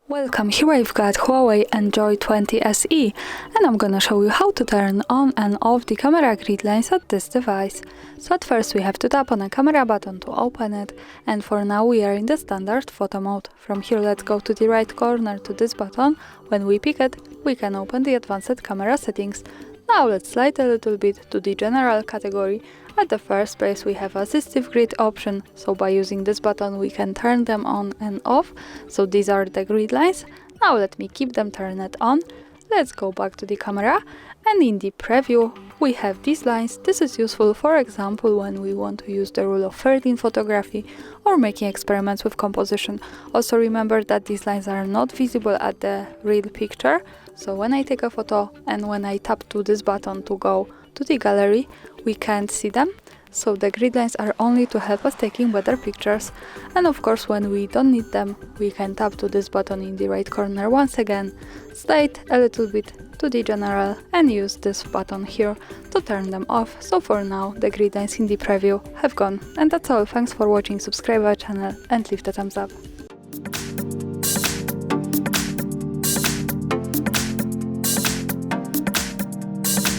Welcome, here I've got HUAWEI Enjoy 20 SE, and I'm gonna show you how to turn on and off the camera grid lines at this device. So at first we have to tap on a camera button to open it, and for now we are in the standard photo mode. From here let's go to the right corner to this button. When we pick it, we can open the advanced camera settings. Now let's slide a little bit to the general category. At the first place we have assistive grid option, so by using this button we can turn them on and off. So these are the grid lines. Now let me keep them turned on. Let's go back to the camera, and in the preview we have these lines. This is useful, for example, when we want to use the rule of 30 in photography or making experiments with composition. Also remember that these lines are not visible at the real picture, so when I take a photo and when I tap to this button to go to the gallery, we can't see them. So the grid lines are only to help us taking better pictures. And of course, when we don't need them, we can tap to this button in the right corner once again, slide a little bit to the general and use this button here to turn them off. So for now, the grid lines in the preview have gone. And that's all. Thanks for watching, subscribe our channel and leave the thumbs up.